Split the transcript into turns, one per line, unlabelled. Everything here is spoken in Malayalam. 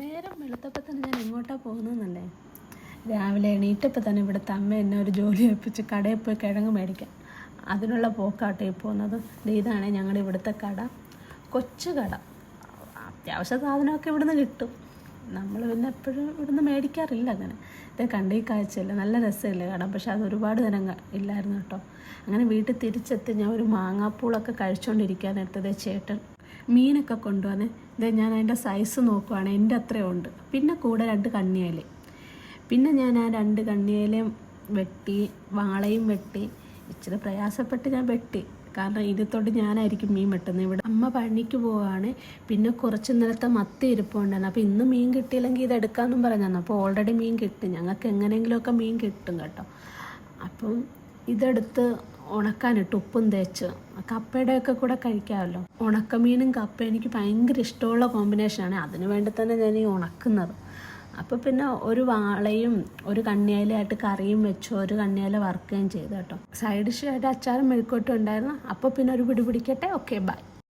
നേരം വെളുത്തപ്പോൾ തന്നെ ഞാൻ എങ്ങോട്ടാണ് പോകുന്നതെന്നല്ലേ. രാവിലെ എണീറ്റപ്പോൾ തന്നെ ഇവിടുത്തെ അമ്മ എന്നെ ഒരു ജോലി ഏൽപ്പിച്ച് കടയിൽ പോയി കിഴങ്ങ് മേടിക്കാം. അതിനുള്ള പോക്കാട്ടെ പോകുന്നത്. ഇതാണ് ഞങ്ങളുടെ ഇവിടുത്തെ കട, കൊച്ചു കട. അത്യാവശ്യ സാധനമൊക്കെ ഇവിടുന്ന് കിട്ടും. നമ്മൾ പിന്നെ എപ്പോഴും ഇവിടുന്ന് മേടിക്കാറില്ല അങ്ങനെ. ഇത് കണ്ടീ കാഴ്ചയില്ല, നല്ല രസമില്ലേ കട. പക്ഷെ അത് ഒരുപാട് നേരം ഇല്ലായിരുന്നു കേട്ടോ. അങ്ങനെ വീട്ടിൽ തിരിച്ചെത്തി ഞാൻ ഒരു മാങ്ങാപ്പൂളൊക്കെ കഴിച്ചുകൊണ്ടിരിക്കാനെടുത്തത് ചേട്ടൻ മീനൊക്കെ കൊണ്ടുവന്ന്. ഞാൻ അതിൻ്റെ സൈസ് നോക്കുവാണ്, എൻ്റെ അത്രയും ഉണ്ട്. പിന്നെ കൂടെ 2 കണ്ണിയേല. പിന്നെ ഞാൻ ആ 2 കണ്ണിയേലയും വെട്ടി, വാളയും വെട്ടി. ഇച്ചിരി പ്രയാസപ്പെട്ട് ഞാൻ വെട്ടി, കാരണം ഇതിത്തോട്ട് ഞാനായിരിക്കും മീൻ വെട്ടുന്നത്. ഇവിടെ അമ്മ പണിക്ക് പോവുകയാണ്. പിന്നെ കുറച്ച് നേരത്തെ മത്തി ഇരിപ്പുണ്ടായിരുന്നു. അപ്പോൾ ഇന്ന് മീൻ കിട്ടിയില്ലെങ്കിൽ ഇതെടുക്കാമെന്നും പറഞ്ഞു. അപ്പോൾ ഓൾറെഡി മീൻ കിട്ടും, ഞങ്ങൾക്ക് എങ്ങനെയെങ്കിലുമൊക്കെ മീൻ കിട്ടും കേട്ടോ. അപ്പം ഇതെടുത്ത് ഉണക്കാനിട്ട് ഉപ്പും തേച്ച്. കപ്പയുടെയൊക്കെ കൂടെ കഴിക്കാമല്ലോ. ഉണക്കമീനും കപ്പയും എനിക്ക് ഭയങ്കര ഇഷ്ടമുള്ള കോമ്പിനേഷനാണ്. അതിന് വേണ്ടി തന്നെ ഞാൻ ഈ ഉണക്കുന്നത്. അപ്പോൾ പിന്നെ ഒരു വാളയും ഒരു കണ്ണിയേലയായിട്ട് കറിയും വെച്ചു, ഒരു കണ്ണിയേല വറുക്കുകയും ചെയ്തു കേട്ടോ. സൈഡ് ഡിഷായിട്ട് അച്ചാറും മെഴുക്കോട്ടും ഉണ്ടായിരുന്നു. അപ്പോൾ പിന്നെ ഒരു പിടി പിടിക്കട്ടെ. Okay, by.